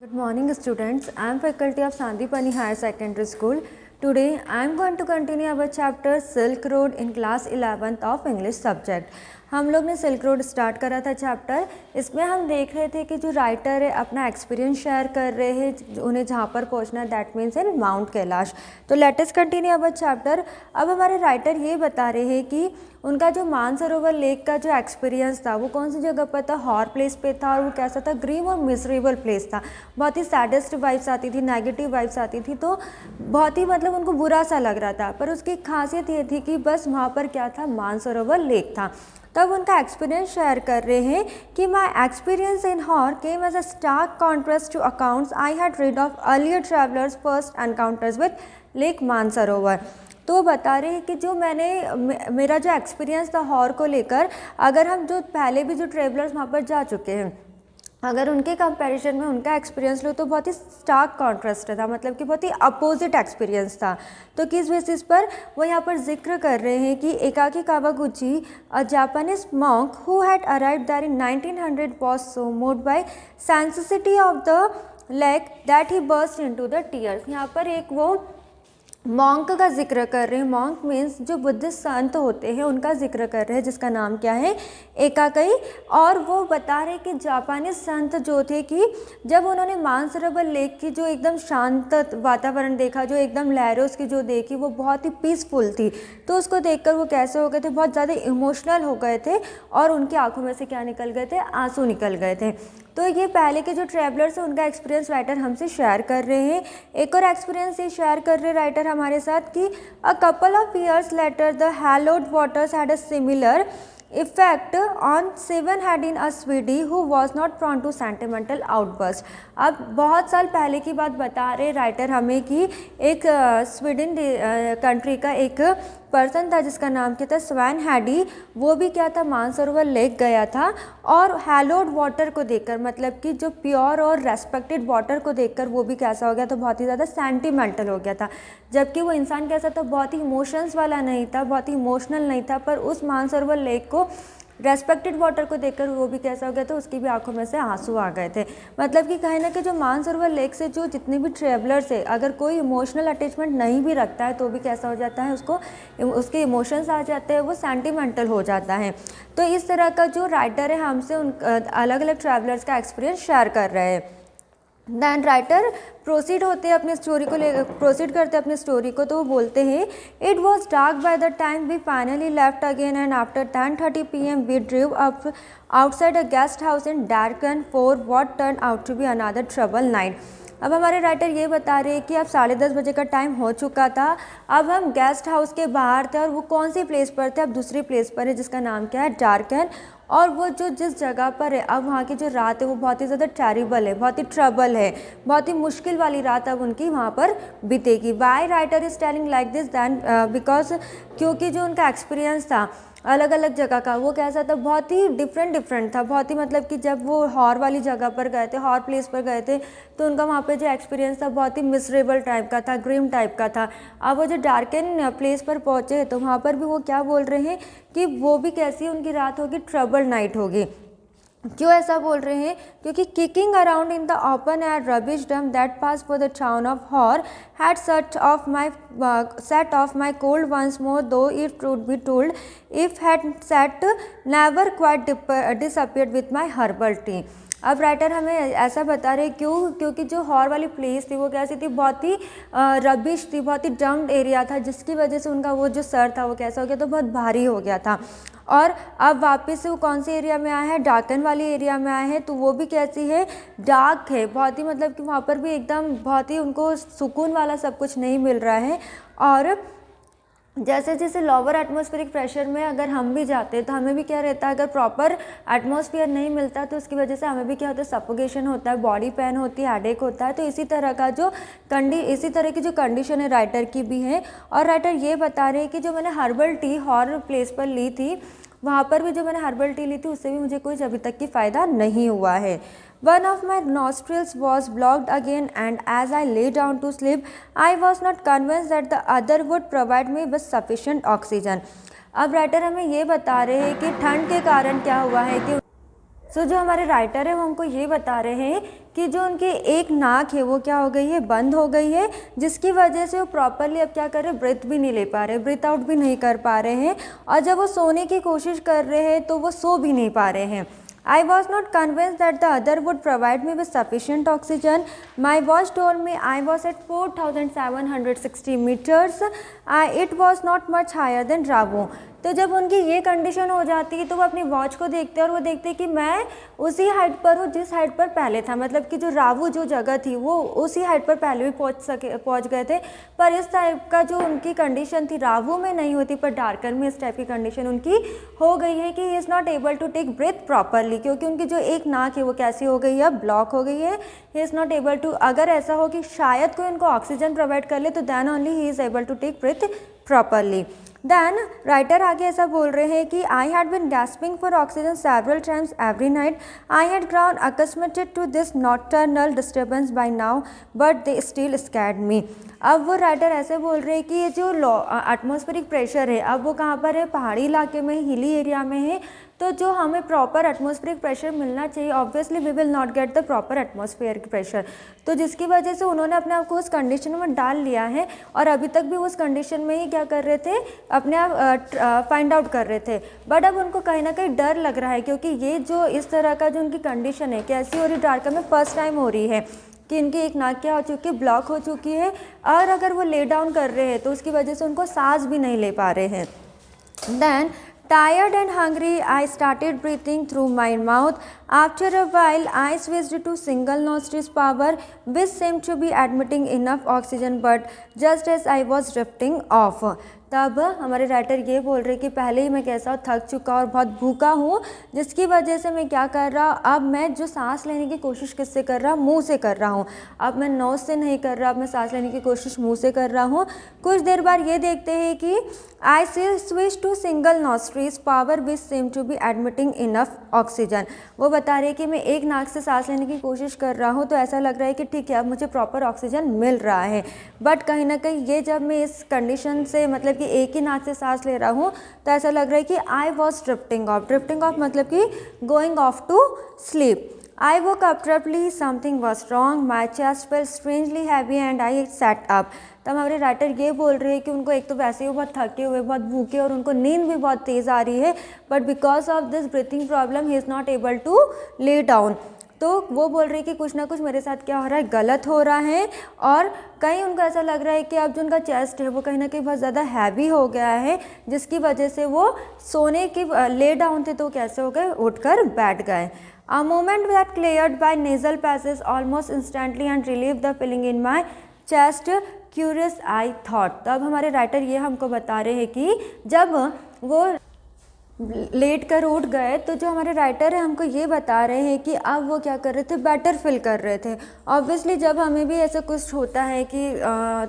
Good morning students, I am faculty of Sandipani Higher Secondary School. Today I am going to continue our chapter Silk Road in class 11th of English subject. हम लोग ने silk road start करा था chapter. इसमें हम देख रहे थे कि जो राइटर है अपना एक्सपीरियंस शेयर कर रहे हैं, उन्हें जहाँ पर पहुँचना है that means in mount Kailash. तो let us continue our chapter. अब हमारे राइटर ये बता रहे हैं कि उनका जो मानसरोवर लेक का जो एक्सपीरियंस था वो कौन सी जगह पर था, हॉर प्लेस पे था, और वो कैसा था, ग्रीम और मिसरेबल प्लेस था। बहुत ही सैडेस्ट वाइब्स आती थी, नेगेटिव वाइब्स आती थी, तो बहुत ही मतलब उनको बुरा सा लग रहा था। पर उसकी खासियत ये थी कि बस वहाँ पर क्या था, मानसरोवर लेक था। तब उनका एक्सपीरियंस शेयर कर रहे हैं कि my experience in Hor came as a stark contrast to accounts I had read of earlier travellers first encounters with Lake Manasarovar. तो बता रहे हैं कि जो मेरा जो एक्सपीरियंस था हॉर को लेकर, अगर हम जो पहले भी जो ट्रेवलर्स वहाँ पर जा चुके हैं, अगर उनके कंपैरिजन में उनका एक्सपीरियंस लो तो बहुत ही स्टार्क कॉन्ट्रास्ट था, मतलब कि बहुत ही अपोजिट एक्सपीरियंस था। तो किस बेसिस पर वो यहाँ पर जिक्र कर रहे हैं कि Ekai Kawaguchi, a Japanese monk who had arrived there in 1900 was so moved by sensitivity of the lake that he burst into the tears. यहाँ पर एक वो मॉन्क का जिक्र कर रहे हैं। मॉन्क मीन्स जो बुद्धिस्ट संत होते हैं उनका जिक्र कर रहे हैं, जिसका नाम क्या है, एकाकई। और वो बता रहे कि जापानी संत जो थे कि जब उन्होंने मानसरोवर लेक की जो एकदम शांत वातावरण देखा, जो एकदम लहरों उसकी जो देखी, वो बहुत ही पीसफुल थी। तो उसको देखकर वो कैसे हो गए थे, बहुत ज़्यादा इमोशनल हो गए थे, और उनकी आंखों में से क्या निकल गए थे, आंसू निकल गए थे। तो ये पहले के जो ट्रैवलर्स हैं उनका एक्सपीरियंस राइटर हमसे शेयर कर रहे हैं। एक और एक्सपीरियंस ये शेयर कर रहे राइटर हमारे साथ कि a couple of years later the hallowed waters had a similar effect on Sven Hedin in a Swede who was not prone to sentimental outburst. अब बहुत साल पहले की बात बता रहे राइटर हमें कि एक स्वीडन कंट्री का एक पर्सन था जिसका नाम क्या था, स्वैन हैडी। वो भी क्या था, मानसरोवर लेक गया था, और हैलोड वाटर को देखकर, मतलब कि जो प्योर और रेस्पेक्टेड वाटर को देखकर वो भी कैसा हो गया, तो बहुत ही ज़्यादा सेंटिमेंटल हो गया था। जबकि वो इंसान कैसा था, बहुत ही इमोशंस वाला नहीं था, बहुत ही इमोशनल नहीं था, पर उस मानसरोवर लेक को रेस्पेक्टेड वाटर को देखकर वो भी कैसा हो गया था, उसकी भी आंखों में से आंसू आ गए थे। मतलब कि कहीं ना कहीं जो मानसरोवर लेक से जो जितने भी ट्रेवलर्स है, अगर कोई इमोशनल अटैचमेंट नहीं भी रखता है तो भी कैसा हो जाता है, उसको उसके इमोशंस आ जाते हैं, वो सेंटिमेंटल हो जाता है। तो इस तरह का जो राइटर है हमसे उन अलग अलग ट्रैवलर्स का एक्सपीरियंस शेयर कर रहे हैं। दैन राइटर प्रोसीड होते हैं अपने स्टोरी को प्रोसीड करते हैं अपने स्टोरी को। तो वो बोलते हैं, it was dark by the time we finally left again and after 10:30 PM we drove up outside a guest house in darkness for what turn out to be another trouble night. अब हमारे writer ये बता रहे हैं कि अब 10:30 बजे का टाइम हो चुका था। अब हम गेस्ट हाउस के बाहर थे, और वो कौन सी प्लेस पर थे, अब दूसरी प्लेस पर है जिसका नाम क्या है, डार्कन। और वो जो जिस जगह पर है, अब वहाँ की जो रात है वो बहुत ही ज़्यादा टेरिबल है, बहुत ही ट्रबल है, बहुत ही मुश्किल वाली रात अब उनकी वहाँ पर बीतेगी। Why writer is telling like this then because, क्योंकि जो उनका एक्सपीरियंस था अलग अलग जगह का, वो कैसा था, बहुत ही डिफरेंट था, बहुत ही मतलब कि जब वो हॉर वाली जगह पर गए थे, हॉर प्लेस पर गए थे, तो उनका वहाँ पे जो एक्सपीरियंस था बहुत ही मिसरेबल टाइप का था, ग्रीम टाइप का था। अब वो जो डार्कन प्लेस पर पहुँचे तो वहाँ पर भी वो क्या बोल रहे हैं कि वो भी कैसी उनकी रात होगी, ट्रबल नाइट होगी। क्यों ऐसा बोल रहे हैं, क्योंकि kicking around in the open air rubbish dump that pass for the town of Hor had set off my cold once more, though it would be told if had set never quite disappeared with my herbal tea। अब writer हमें ऐसा बता रहे क्यों, क्योंकि जो horror वाली place थी वो कैसी थी, बहुत ही रबिश थी, बहुत ही डम्प्ड एरिया था, जिसकी वजह से उनका वो जो सर था वो कैसा हो गया, तो बहुत भारी हो गया था। और अब वापस से वो कौन से एरिया में आए हैं, डार्कन वाली एरिया में आए हैं, तो वो भी कैसी है, डार्क है, बहुत ही मतलब कि वहाँ पर भी एकदम बहुत ही उनको सुकून वाला सब कुछ नहीं मिल रहा है। और जैसे जैसे लोअर एटमॉस्फेरिक प्रेशर में अगर हम भी जाते हैं तो हमें भी क्या रहता है, अगर प्रॉपर एटमॉस्फेयर नहीं मिलता तो उसकी वजह से हमें भी क्या होता है, सफोकेशन होता है, बॉडी पेन होती है, हेडेक होता है। तो इसी तरह की जो कंडीशन है राइटर की भी है। और राइटर ये बता रहे हैं कि जो मैंने हर्बल टी हॉर प्लेस पर ली थी, वहाँ पर भी जो मैंने हर्बल टी ली थी उससे भी मुझे कुछ अभी तक की फ़ायदा नहीं हुआ है। One of my nostrils was blocked again, and as I lay down to sleep, I was not convinced that the other would provide me with sufficient oxygen। अब राइटर हमें ये बता रहे हैं कि ठंड के कारण क्या हुआ है कि जो हमारे राइटर है वो हमको ये बता रहे हैं कि जो उनकी एक नाक है वो क्या हो गई है, बंद हो गई है, जिसकी वजह से वो प्रॉपरली अब क्या कर रहे हैं, ब्रीथ भी नहीं ले पा रहे, ब्रीथ आउट भी नहीं कर पा रहे हैं, और जब वो सोने की कोशिश कर रहे हैं तो वो सो भी नहीं पा रहे हैं। I was not convinced that the other would provide me with sufficient oxygen. My watch told me I was at 4,760 meters. It was not much higher than Bravo. तो जब उनकी ये कंडीशन हो जाती है तो वो अपनी वॉच को देखते हैं और वो देखते हैं कि मैं उसी हाइट पर हूँ जिस हाइट पर पहले था, मतलब कि जो रावू जो जगह थी वो उसी हाइट पर पहले भी पहुँच गए थे। पर इस टाइप का जो उनकी कंडीशन थी रावू में नहीं होती, पर डार्कर में इस टाइप की कंडीशन उनकी हो गई है कि he is not able to take breath properly, क्योंकि उनकी जो एक नाक है वो कैसी हो गई है, ब्लॉक हो गई है। He is not able to, अगर ऐसा हो कि शायद कोई उनको ऑक्सीजन प्रोवाइड कर ले तो then only he is able to take breath properly. Then writer आगे ऐसा बोल रहे हैं कि I had been gasping for oxygen several times every night, I had grown accustomed to this nocturnal disturbance by now but they still scared me. अब वो writer ऐसे बोल रहे हैं कि ये जो एटमॉस्फेरिक प्रेशर है अब वो कहाँ पर है, पहाड़ी इलाके में, हिली एरिया में है, तो जो हमें प्रॉपर एटमॉस्फेरिक प्रेशर मिलना चाहिए obviously we will not get the proper atmospheric pressure, तो जिसकी वजह से उन्होंने अपने आप को उस कंडीशन में डाल लिया है और अभी तक भी उस कंडीशन में ही क्या कर रहे थे, अपने आप फाइंड आउट कर रहे थे। बट अब उनको कहीं ना कहीं डर लग रहा है क्योंकि ये जो इस तरह का जो उनकी कंडीशन है कैसी हो रही, डार्कर में फर्स्ट टाइम हो रही है कि इनकी एक नाक क्या हो चुकी है, ब्लॉक हो चुकी है, और अगर वो ले डाउन कर रहे हैं तो उसकी वजह से उनको सांस भी नहीं ले पा रहे हैं। Then tired and hungry, I started breathing through my mouth. After a while, I switched to single nostrils power, which seemed to be admitting enough oxygen, but just as I was drifting off. तब हमारे writer ये बोल रहे कि पहले ही मैं कैसा थक चुका और बहुत भूखा हूँ, जिसकी वजह से मैं क्या कर रहा, अब मैं जो सांस लेने की कोशिश किससे कर रहा, मुंह से कर रहा हूँ। अब मैं नोज से नहीं कर रहा, अब मैं सांस लेने की कोशिश मुंह से कर रहा हूँ। कुछ देर बाद ये देखते हैं कि I switch to single nostril power which seem to be admitting enough oxygen. वो बता रहे कि मैं एक नाक से सांस लेने की कोशिश कर रहा हूँ तो ऐसा लग रहा है कि ठीक है अब मुझे प्रॉपर ऑक्सीजन मिल रहा है, बट कहीं ना कहीं ये जब मैं इस कंडीशन से मतलब कि एक ही नाक से सांस ले रहा हूँ तो ऐसा लग रहा है कि आई वॉज ड्रिफ्टिंग ऑफ मतलब कि going off to sleep. I woke up abruptly, something was wrong, my chest felt strangely heavy and I sat up. तब हमारे राइटर ये बोल रहे हैं कि उनको एक तो वैसे ही बहुत थके हुए, बहुत भूखे और उनको नींद भी बहुत तेज़ आ रही है, but because of this breathing problem he is not able to lay down. तो वो बोल रहे हैं कि कुछ ना कुछ मेरे साथ क्या हो रहा है, गलत हो रहा है, और कहीं उनको ऐसा लग रहा है कि अब जो उनका चेस्ट है वो कहीं ना कहीं बहुत ज़्यादा हैवी हो गया है, जिसकी वजह से वो सोने की ले डाउन थे तो कैसे हो गए, उठकर बैठ गए। A moment that cleared by nasal passages almost instantly and relieved the feeling in my chest. Curious I thought. तब हमारे राइटर ये हमको बता रहे हैं कि जब वो लेट कर उठ गए तो जो हमारे राइटर है हमको ये बता रहे हैं कि अब वो क्या कर रहे थे, बेटर फील कर रहे थे। ऑब्वियसली जब हमें भी ऐसा कुछ होता है कि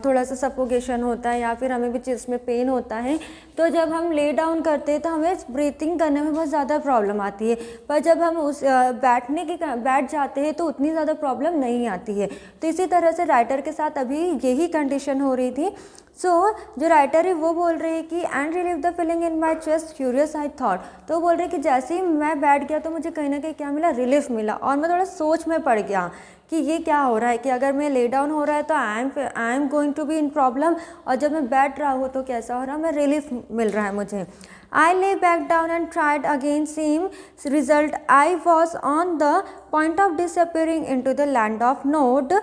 थोड़ा सा सफोकेशन होता है या फिर हमें भी चेस्ट में पेन होता है, तो जब हम ले डाउन करते हैं तो हमें ब्रीथिंग करने में बहुत ज़्यादा प्रॉब्लम आती है, पर जब हम उस बैठ जाते हैं तो उतनी ज़्यादा प्रॉब्लम नहीं आती है। तो इसी तरह से राइटर के साथ अभी यही कंडीशन हो रही थी। जो राइटर है वो बोल रहे हैं कि and relieve the feeling in my chest curious I thought. तो वो बोल रहे हैं कि जैसे ही मैं बैठ गया तो मुझे कहीं ना कहीं क्या मिला, रिलीफ मिला, और मैं थोड़ा सोच में पड़ गया कि ये क्या हो रहा है कि अगर मैं ले डाउन हो रहा है तो I am going to be in problem, और जब मैं बैठ रहा हूँ तो कैसा हो रहा है, मैं रिलीफ मिल रहा है मुझे। I lay back down and tried again, same result. I was on the point of disappearing into the land of Nod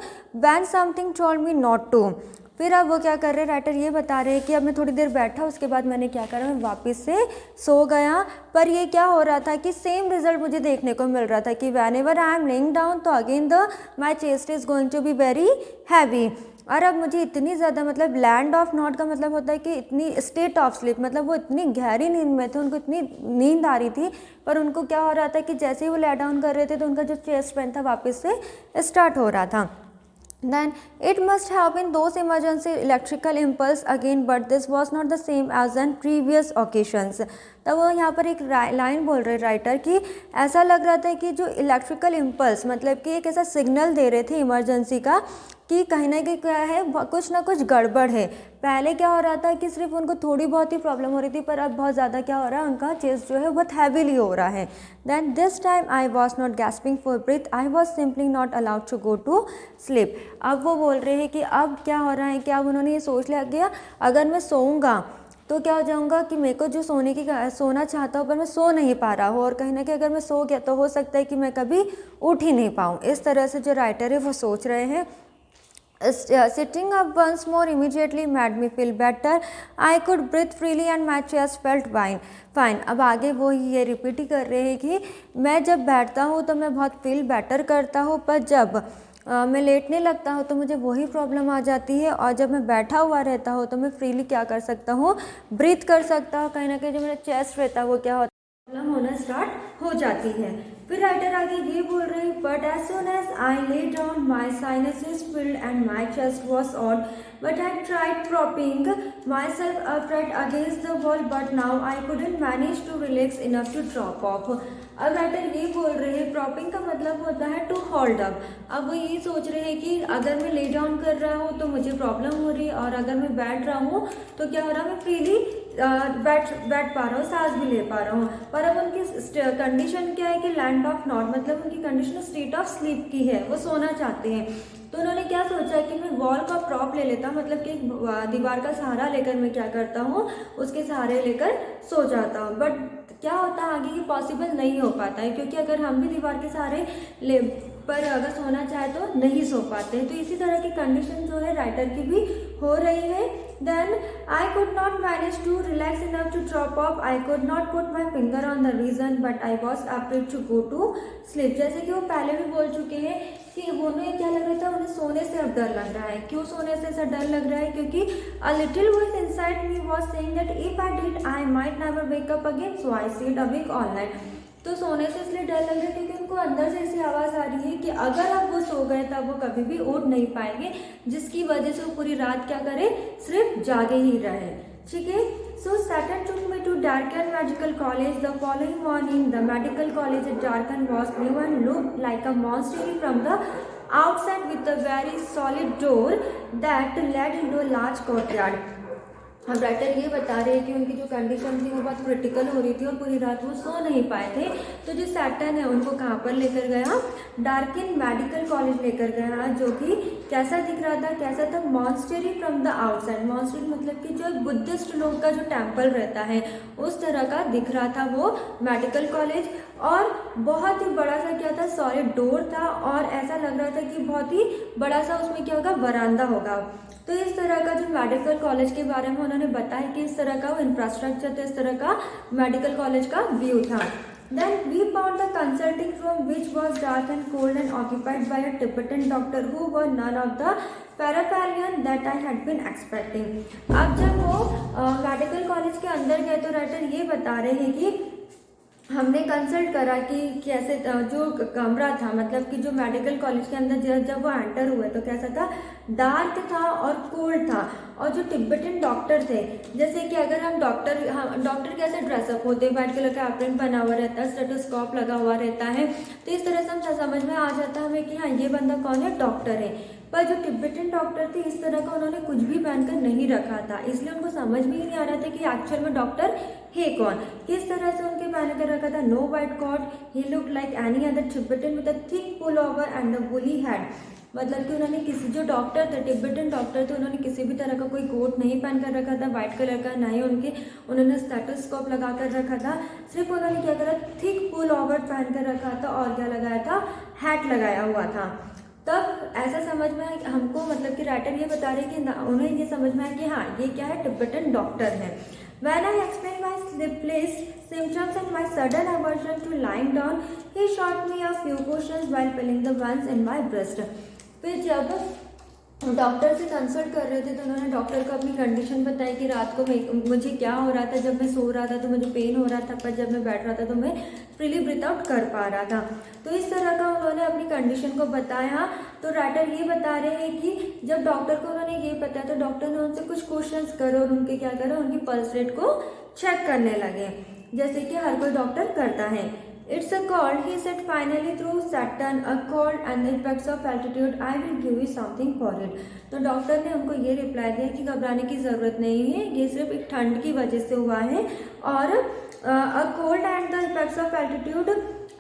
when something told me not to. फिर अब वो क्या कर रहे हैं, राइटर ये बता रहे हैं कि अब मैं थोड़ी देर बैठा, उसके बाद मैंने क्या करा, मैं वापस से सो गया। पर ये क्या हो रहा था कि सेम रिजल्ट मुझे देखने को मिल रहा था कि whenever I am laying down तो again the my chest is going to be very heavy. और अब मुझे इतनी ज़्यादा, मतलब लैंड ऑफ नॉट का मतलब होता है कि इतनी स्टेट ऑफ स्लीप, मतलब वो इतनी गहरी नींद में थे, उनको इतनी नींद आ रही थी, पर उनको क्या हो रहा था कि जैसे ही वो ले डाउन कर रहे थे तो उनका जो चेस्ट पेन था वापस से स्टार्ट हो रहा था। Then it must have been those emergency electrical impulse again, but this was not the same as on previous occasions. तब वो यहाँ पर एक लाइन बोल रहे राइटर कि ऐसा लग रहा था कि जो इलेक्ट्रिकल इम्पल्स मतलब कि एक ऐसा सिग्नल दे रहे थे इमरजेंसी का कि कहीं ना कहीं क्या है कुछ ना कुछ गड़बड़ है। पहले क्या हो रहा था कि सिर्फ उनको थोड़ी बहुत ही प्रॉब्लम हो रही थी, पर अब बहुत ज़्यादा क्या हो रहा है, उनका चेस्ट जो है बहुत हैवीली हो रहा है। Then this time I was not gasping for breath, I was simply not allowed to go to sleep. अब वो बोल रहे हैं कि अब क्या हो रहा है कि अब उन्होंने ये सोच लिया कि अगर मैं सोऊंगा तो क्या हो जाऊंगा कि मेरे को जो सोना चाहता हूँ पर मैं सो नहीं पा रहा हूँ, और कहीं ना कहीं अगर मैं सो गया तो हो सकता है कि मैं कभी उठ ही नहीं पाऊँ। इस तरह से जो राइटर है वो सोच रहे हैं। Sitting up once more immediately made me feel better. I could breathe freely and my chest felt fine. अब आगे वो ये रिपीट ही कर रहे हैं कि मैं जब बैठता हूँ तो मैं बहुत फील बेटर करता हूँ, पर जब मैं लेटने लगता हूँ तो मुझे वही प्रॉब्लम आ जाती है, और जब मैं बैठा हुआ रहता हूँ तो मैं फ्रीली क्या कर सकता हूँ, ब्रीथ कर सकता हूँ। कहीं ना कहीं जो मेरा चेस्ट रहता है वो क्या होता है, प्रॉब्लम होना स्टार्ट हो जाती है। फिर राइटर आगे ये बोल रहे हैं, but as soon as I lay down my sinuses filled and my chest was odd, but I tried propping myself upright against the wall, but now I couldn't manage to relax enough to drop off. अब writer ये बोल रहे हैं, propping का मतलब होता है to hold up. अब वो ये सोच रहे हैं कि अगर मैं ले डाउन कर रहा हूँ तो मुझे प्रॉब्लम हो रही है, और अगर मैं बैठ रहा हूँ तो क्या हो रहा है, मैं फ्रीली बैठ पा रहा हूँ, सांस भी ले पा रहा हूँ। पर अब उनकी कंडीशन क्या है कि लैंड ऑफ नॉट मतलब उनकी कंडीशन स्टेट ऑफ स्लीप की है, वो सोना चाहते हैं। तो उन्होंने क्या सोचा कि मैं वॉल का प्रॉप ले लेता हूँ, मतलब कि दीवार का सहारा लेकर मैं क्या करता हूँ, उसके सहारे लेकर सो जाता हूँ। बट क्या होता है आगे कि पॉसिबल नहीं हो पाता है, क्योंकि अगर हम भी दीवार के सहारे ले पर अगर सोना चाहे तो नहीं सो पाते हैं। तो इसी तरह की कंडीशन जो है राइटर की भी हो रही है। Then I could not manage to relax enough to drop off, I could not put my finger on the reason, but I was afraid to go to sleep. जैसे कि वो पहले भी बोल चुके हैं कि उन्हें क्या लग रहा था, उन्हें सोने से अब डर लग रहा है। क्यों सोने से ऐसा डर लग रहा है, क्योंकि a little voice inside me was saying that if I did I might never wake up again, so I stayed awake all night. तो सोने से इसलिए डर लग रहा है क्योंकि उनको अंदर से ऐसी आवाज़ आ रही है कि अगर अब वो सो गए तब वो कभी भी उठ नहीं पाएंगे, जिसकी वजह से वो पूरी रात क्या करे, सिर्फ जागे ही रहे। ठीक है। So Saturn took me to Darkan Medical College. The following morning, the medical college at Darkan was new and looked like a monastery from the outside, with a very solid door that led into a large courtyard. अब writer ये बता रहे हैं कि उनकी जो condition थी वो बहुत क्रिटिकल हो रही थी और पूरी रात वो सो नहीं पाए थे। तो जो सैटर्न है उनको कहाँ पर लेकर गया, डार्किन मेडिकल कॉलेज लेकर गया, जो कि कैसा दिख रहा था, कैसा था, मॉन्स्टेरी फ्रॉम द आउटसाइड। मॉन्स्टेरी मतलब कि जो बुद्धिस्ट लोग का जो टेम्पल रहता है उस तरह का दिख रहा था वो मेडिकल कॉलेज। और बहुत ही बड़ा सा क्या था, सॉलिड डोर था, और ऐसा लग रहा था कि बहुत ही बड़ा सा उसमें क्या होगा, वरांदा होगा। तो इस तरह का जो मेडिकल कॉलेज के बारे में उन्होंने बताया कि इस तरह का वो इंफ्रास्ट्रक्चर था, इस तरह का मेडिकल कॉलेज का व्यू था। Then we found the consulting room, which was dark and cold and occupied by a Tibetan doctor who were none of the paraphernalia that I had been expecting. अब जब वो medical college के अंदर गए तो writer ये बता रहे हैं कि हमने कंसल्ट करा कि कैसे जो कमरा था, मतलब कि जो मेडिकल कॉलेज के अंदर जब वो एंटर हुए तो कैसा था, डार्क था और कोल्ड था। और जो तिब्बतन डॉक्टर थे, जैसे कि अगर हम डॉक्टर कैसे ड्रेसअप होते हैं, वाइट कलर का एप्रन पहना हुआ रहता है, स्टेथोस्कोप लगा हुआ रहता है, तो इस तरह से हम समझ में आ जाता है हमें कि हाँ ये बंदा कौन है, डॉक्टर है। पर जो तिब्बतन डॉक्टर थे इस तरह का उन्होंने कुछ भी पहनकर नहीं रखा था, इसलिए उनको समझ में ही नहीं आ रहा था कि एक्चुअल में डॉक्टर है कौन। किस तरह से उनके पहन कर रखा था, no white coat, he look like any other Tibetan with a thick pullover and a woolly head. मतलब कि उन्होंने किसी जो डॉक्टर थे, तिब्बतन डॉक्टर थे, उन्होंने किसी भी तरह का कोई कोट नहीं पहन कर रखा था वाइट कलर का, ना ही उन्होंने स्टेथोस्कोप लगा कर रखा था। सिर्फ उन्होंने क्या करा, थिक पुल ओवर पहन कर रखा था, और क्या लगाया था, हैट लगाया हुआ था। तब ऐसा समझ में आया हमको, मतलब कि राइटर ये बता रहे कि उन्हें ये समझ में आया कि हाँ ये क्या है, तिब्बतन डॉक्टर है। When I explained my sleepless symptoms and my sudden aversion to lying down, he shot me a few questions while filling the ones in my breast. फिर जब डॉक्टर से कंसल्ट कर रहे थे तो उन्होंने डॉक्टर को अपनी कंडीशन बताई कि रात को मुझे क्या हो रहा था, जब मैं सो रहा था तो मुझे पेन हो रहा था, पर जब मैं बैठ रहा था तो मैं फ्रीली ब्रीथ आउट कर पा रहा था। तो इस तरह का उन्होंने अपनी कंडीशन को बताया। तो राइटर ये बता रहे हैं कि जब डॉक्टर को उन्होंने ये बताया तो डॉक्टर ने उनसे कुछ क्वेश्चंस करे और उनके क्या करा, उनकी पल्स रेट को चेक करने लगे। जैसे कि हर कोई डॉक्टर करता है। It's a called, he said finally through Saturn a cold and effects of altitude I will give you something for it. तो डॉक्टर ने उनको ये रिप्लाई दिया कि घबराने की ज़रूरत नहीं है, ये सिर्फ एक ठंड की वजह से हुआ है, और a cold and the effects of altitude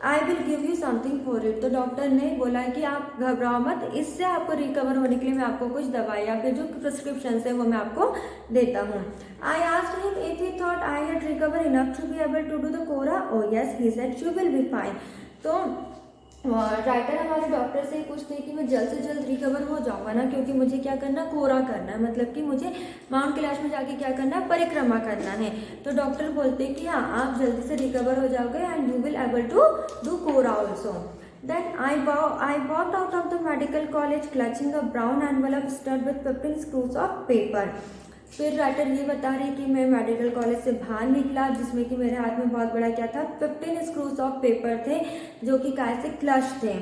I will give you something for it. तो डॉक्टर ने बोला कि आप घबराओ मत, इससे आपको रिकवर होने के लिए मैं आपको कुछ दवाई या फिर जो प्रिस्क्रिप्शन है वो मैं आपको देता हूँ। I asked him if he thought I had recover enough to be able to do the kora. Oh yes, he said you will be fine. तो राइटर हमारे डॉक्टर से पूछते हैं कि मैं जल्द से जल्द रिकवर हो जाऊंगा ना, क्योंकि मुझे क्या करना, कोरा करना है, मतलब कि मुझे माउंट कैलाश में जाके क्या करना है, परिक्रमा करना है। तो डॉक्टर बोलते हैं कि हाँ, आप जल्दी से रिकवर हो जाओगे and you will able to do kora also. Then I walked out of the medical college clutching a brown envelope studded with 15 screws of paper. फिर राइटर ये बता रही कि मैं मेडिकल कॉलेज से बाहर निकला, जिसमें कि मेरे हाथ में बहुत बड़ा क्या था, 15 स्क्रूज ऑफ पेपर थे, जो कि काय से क्लच थे,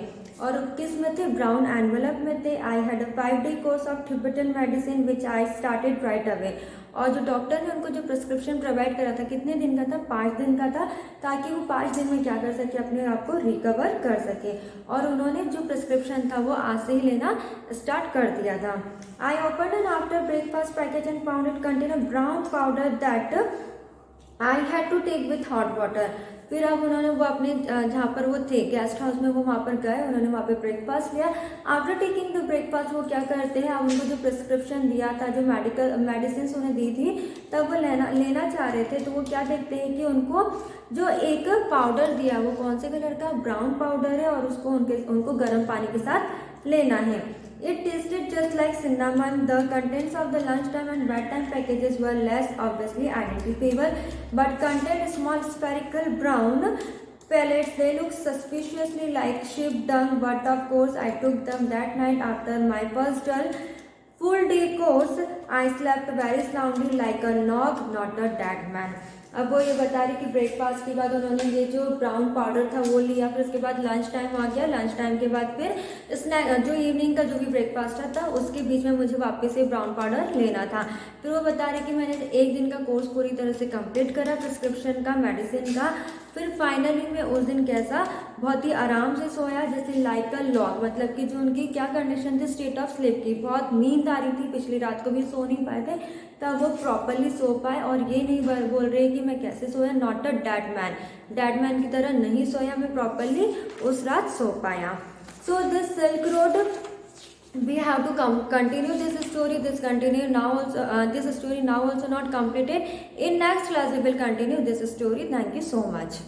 और किस में थे, ब्राउन एनवेलप में थे। I had a 5-day course of Tibetan medicine which I started right away. और जो डॉक्टर ने उनको जो प्रिस्क्रिप्शन प्रोवाइड करा था, कितने दिन का था, 5 दिन का था, ताकि वो 5 दिन में क्या कर सके, अपने आप को रिकवर कर सके। और उन्होंने जो प्रिस्क्रिप्शन था वो आज से ही लेना स्टार्ट कर दिया था। I open an after breakfast package and found it contain a brown powder that I had to take with hot water. फिर अब उन्होंने वो अपने जहाँ पर वो थे गेस्ट हाउस में, वो वहाँ पर गए, उन्होंने वहाँ पे ब्रेकफास्ट लिया। आफ्टर टेकिंग द ब्रेकफास्ट वो क्या करते हैं, अब उनको जो प्रिस्क्रिप्शन दिया था, जो मेडिसिन उन्हें दी थी, तब वो लेना चाह रहे थे, तो वो क्या देखते हैं कि उनको जो एक पाउडर दिया, वो कौन से कलर का, ब्राउन पाउडर है, और उसको उनको गर्म पानी के साथ लेना है। It tasted just like cinnamon. The contents of the lunchtime and bedtime packages were less obviously identifiable, but contained small spherical brown pellets. They looked suspiciously like sheep dung, but of course I took them that night after my first dull full day course. I slept very soundly like a log, not a dead man. अब वो ये बता रही कि breakfast के बाद उन्होंने ये जो ब्राउन पाउडर था वो लिया, फिर उसके बाद लंच टाइम आ गया, लंच टाइम के बाद फिर स्नैक, जो इवनिंग का जो भी ब्रेकफास्ट था उसके बीच में मुझे वापस से ब्राउन पाउडर लेना था। फिर वो बता रही कि मैंने 1 दिन का कोर्स पूरी तरह से कंप्लीट करा प्रिस्क्रिप्शन का, मेडिसिन का। फिर फाइनली मैं उस दिन कैसा, बहुत ही आराम से सोया, जैसे लाइक अ लॉग, मतलब कि जो उनकी क्या कंडीशन थी, स्टेट ऑफ स्लीप की, बहुत नींद आ रही थी, पिछली रात को भी सो नहीं पाए थे, तब वो प्रॉपरली सो पाए। और ये नहीं बोल रहे कि मैं कैसे सोया, नॉट अ डेड मैन की तरह नहीं सोया, मैं प्रॉपरली उस रात सो पाया। So this silk road, we have to continue this story. This story now also not completed. In next class we will continue this story. Thank you so much.